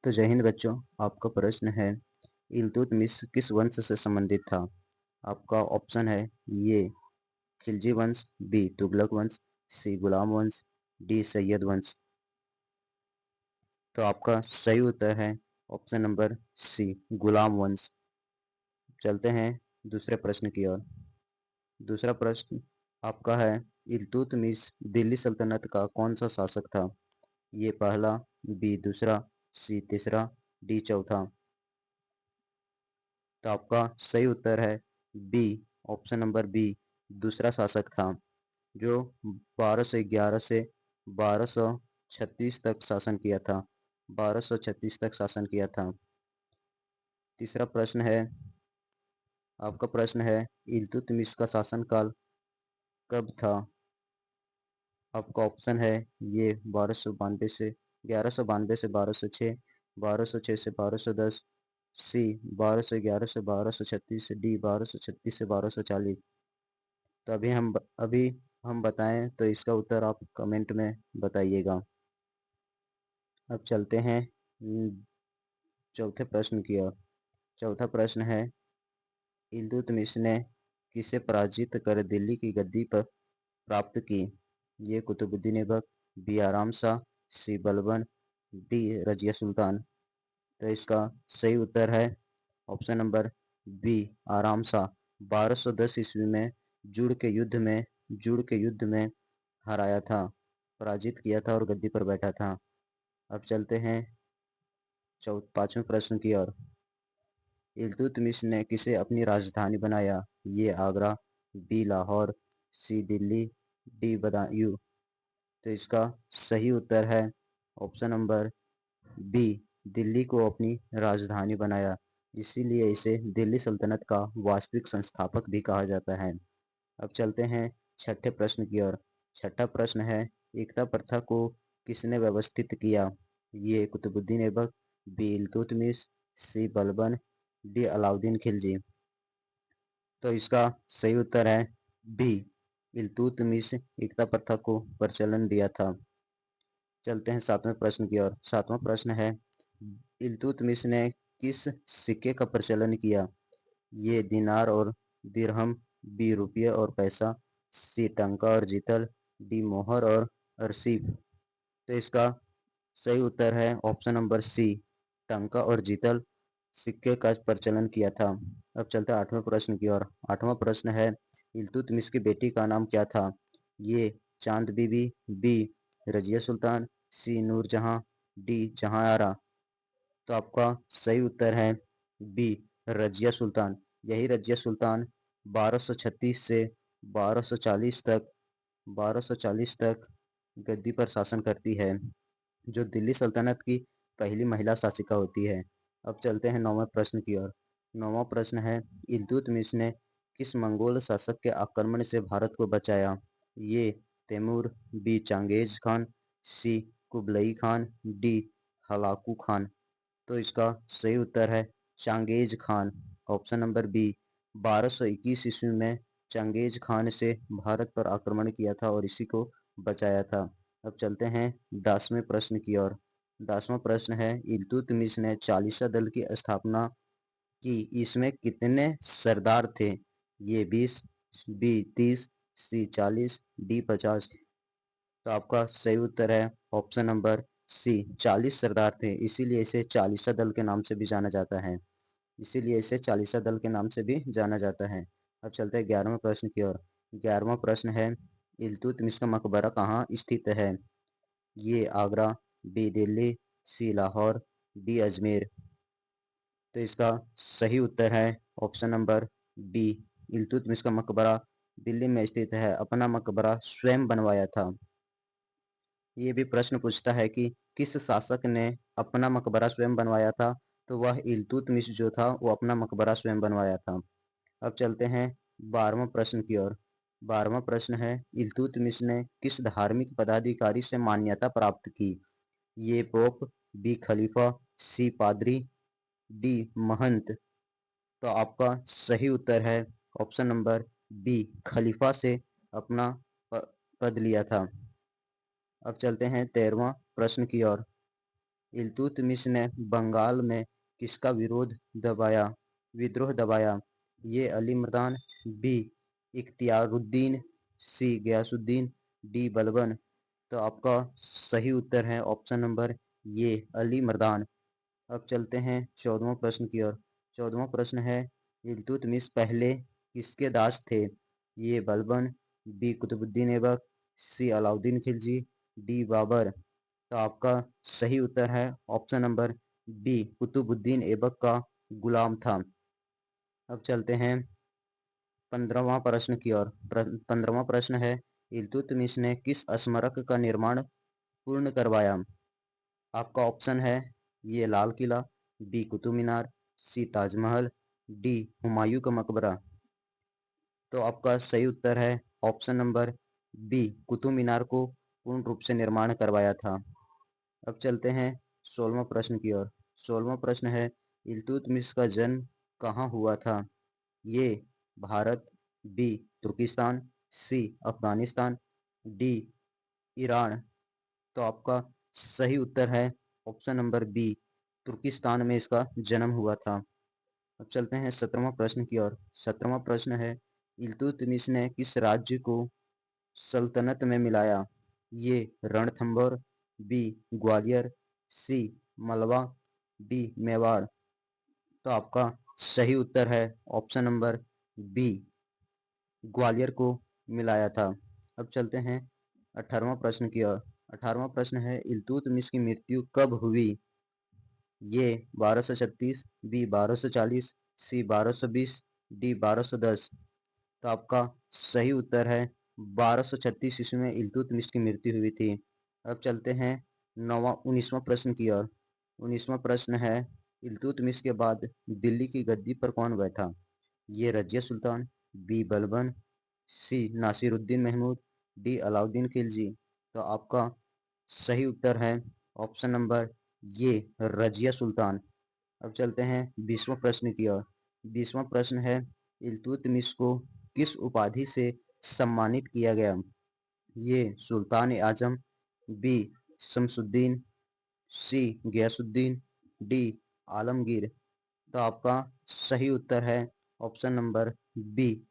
तो जय हिंद बच्चों। आपका प्रश्न है, इल्तुतमिश किस वंश से संबंधित था? आपका ऑप्शन है ये खिलजी वंश, बी तुगलक वंश, सी गुलाम वंश, डी सैयद वंश। तो आपका सही उत्तर है ऑप्शन नंबर सी, गुलाम वंश। चलते हैं दूसरे प्रश्न की ओर। दूसरा प्रश्न आपका है, इल्तुतमिश दिल्ली सल्तनत का कौन सा शासक था? ये पहला, बी दूसरा, सी तीसरा, डी चौथा। तो आपका सही उत्तर है बी, ऑप्शन नंबर बी, दूसरा शासक था, जो 1211 से 1236 तक शासन किया था। 1236 तक शासन किया था। तीसरा प्रश्न है, आपका प्रश्न है, इल्तुतमिश का शासनकाल कब था? आपका ऑप्शन है ये 1292 से 1192 से 1206, 1206 से 1210, सी 1211 से 1236, डी 1236 से 1240। तो अभी हम बताएं तो इसका उत्तर आप कमेंट में बताइएगा। अब चलते हैं चौथे प्रश्न की ओर। चौथा प्रश्न है, इल्तुतमिश ने किसे पराजित कर दिल्ली की गद्दी पर प्राप्त की? ये कुतुबुद्दीन ऐबक, बी आराम शाह, सी बलबन, डी रजिया सुल्तान। तो इसका सही उत्तर है ऑप्शन नंबर बी, आराम शाह। 1210 ईस्वी में जुड़ के युद्ध में हराया था, पराजित किया था और गद्दी पर बैठा था। अब चलते हैं पांचवें प्रश्न की ओर। इल्तुतमिश ने किसे अपनी राजधानी बनाया? ये आगरा, बी लाहौर, सी दिल्ली, डी बदायूं। तो इसका सही उत्तर है ऑप्शन नंबर बी, दिल्ली को अपनी राजधानी बनाया। इसीलिए इसे दिल्ली सल्तनत का वास्तविक संस्थापक भी कहा जाता है। अब चलते हैं छठे प्रश्न की ओर। छठा प्रश्न है, एकता प्रथा को किसने व्यवस्थित किया? ये कुतुबुद्दीन ऐबक, बी इल्तुतमिश, सी बलबन, डी अलाउद्दीन खिलजी। तो इसका सही उत्तर है बी, इल्तुतमिश एकता प्रथा को प्रचलन दिया था। चलते हैं सातवें प्रश्न की ओर। सातवां प्रश्न है, इल्तुतमिश ने किस सिक्के का प्रचलन किया? ये दिनार और दिरहम, बी रुपये और पैसा, सी टंका और जीतल, डी मोहर और अरसीफ। तो इसका सही उत्तर है ऑप्शन नंबर सी, टंका और जीतल सिक्के का प्रचलन किया था। अब चलते हैं आठवें प्रश्न की ओर। आठवां प्रश्न है, इल्तुतमिश की बेटी का नाम क्या था? ये चांद बीबी, बी रजिया सुल्तान, सी नूरजहां, डी जहां आरा। तो आपका सही उत्तर है बी, रजिया सुल्तान। यही रजिया सुल्तान 1236 से 1240 तक 1240 तक गद्दी पर शासन करती है, जो दिल्ली सल्तनत की पहली महिला शासिका होती है। अब चलते हैं नौवें प्रश्न की ओर। नौवां प्रश्न है, इल्तुतमिश ने किस मंगोल शासक के आक्रमण से भारत को बचाया? ये Timur, B Genghis Khan, C Kublai Khan, D Hulagu Khan. तो इसका सही उत्तर है Genghis Khan, option number B. 1221 ईस्वी में चंगेज खान से भारत पर आक्रमण किया था और इसी को बचाया था। अब चलते हैं 10वें प्रश्न की ओर। 10वां प्रश्न है, इल्तुतमिश ने चालीसा दल की स्थापना की, इसमें कितने सरदार थे? ये 20, बी 30, सी 40, डी 50। तो आपका सही उत्तर है ऑप्शन नंबर सी, 40 सरदार थे, इसीलिए इसे चालीसा दल के नाम से भी जाना जाता है। इसीलिए इसे चालीसा दल के नाम से भी जाना जाता है। अब चलते हैं 11वें प्रश्न की ओर। 11वां प्रश्न है, इल्तुतमिश का मकबरा कहाँ स्थित है? ये आगरा, बी दिल्ली, सी लाहौर, डी अजमेर। तो इसका सही उत्तर है ऑप्शन नंबर बी, इल्तुतमिश का मकबरा दिल्ली में स्थित है। अपना मकबरा स्वयं बनवाया था। ये भी प्रश्न पूछता है कि किस शासक ने अपना मकबरा स्वयं बनवाया था? तो वह इल्तुतमिश जो था वो अपना मकबरा स्वयं बनवाया था। अब चलते हैं 12वां प्रश्न की ओर। 12वां प्रश्न है, इल्तुतमिश ने किस धार्मिक पदाधिकारी से मान्यता प्राप्त की? ये पोप, बी खलीफा, सी पादरी, डी महंत। तो आपका सही उत्तर है ऑप्शन नंबर बी, खलीफा से अपना पद लिया था। अब चलते हैं 13वां प्रश्न की ओर। इल्तुतमिश ने बंगाल में किसका विद्रोह दबाया? ये अली मर्दान, बी इख्तियारुद्दीन, सी गयासुद्दीन, डी बलबन। तो आपका सही उत्तर है ऑप्शन नंबर ये अली मर्दान। अब चलते हैं 14वां प्रश्न की ओर। 14वां प्रश्न है, इल्तुतमिश पहले किसके दास थे? ये Balban, B Qutbuddin Aibak, C Alauddin Khilji, D Babur. तो आपका सही उत्तर है option number B Qutbuddin Aibak का गुलाम था। अब चलते हैं 15वां प्रश्न की ओर। 15वां प्रश्न है, इल्तुतमिश ने किस स्मारक का निर्माण पूर्ण करवाया? आपका ऑप्शन है ये लाल किला, बी कुतुब मीनार, सी ताजमहल, डी हुमायूं का मकबरा। तो आपका सही उत्तर है option number B Qutub Minar को पूर्ण रूप से निर्माण करवाया था। अब चलते हैं 16वां प्रश्न की ओर। 16वां प्रश्न है, इल्तुतमिश का जन्म कहाँ हुआ था? ये भारत, बी तुर्किस्तान, सी अफगानिस्तान, डी ईरान। तो आपका सही उत्तर है ऑप्शन नंबर बी तुर्किस्तान में इसका जन्म हुआ था। अब चलते हैं 17वां प्रश्न की ओर। 17वां प्रश्न है, इल्तुतमिश ने किस राज्य को सल्तनत में मिलाया? ये रणथंभौर, बी ग्वालियर, सी मलवा, डी मेवाड़। तो आपका सही उत्तर है ऑप्शन नंबर बी ग्वालियर को मिलाया था। अब चलते हैं 18वां प्रश्न की ओर। 18वां प्रश्न है, इल्तुतमिश की मृत्यु कब हुई? ये 1236, बी 1240, सी 1220, डी 1210। तो आपका सही उत्तर है 1236 ईस्वी में इल्तुतमिश की मृत्यु हुई थी। अब चलते हैं 19वां प्रश्न की ओर। 19वां प्रश्न है, इल्तुतमिश के बाद दिल्ली की गद्दी पर कौन बैठा? ये रजिया सुल्तान, बी बलबन, सी नासिरुद्दीन महमूद, डी अलाउद्दीन खिलजी। तो आपका सही उत्तर है ऑप्शन नंबर ये रजिया सुल्तान। अब चलते हैं 20वां प्रश्न की ओर। 20वां प्रश्न है, इल्तुतमिश को किस उपाधि से सम्मानित किया गया? ये सुल्तान ए आजम, बी शमसुद्दीन, सी गयासुद्दीन, डी आलमगीर। तो आपका सही उत्तर है ऑप्शन नंबर बी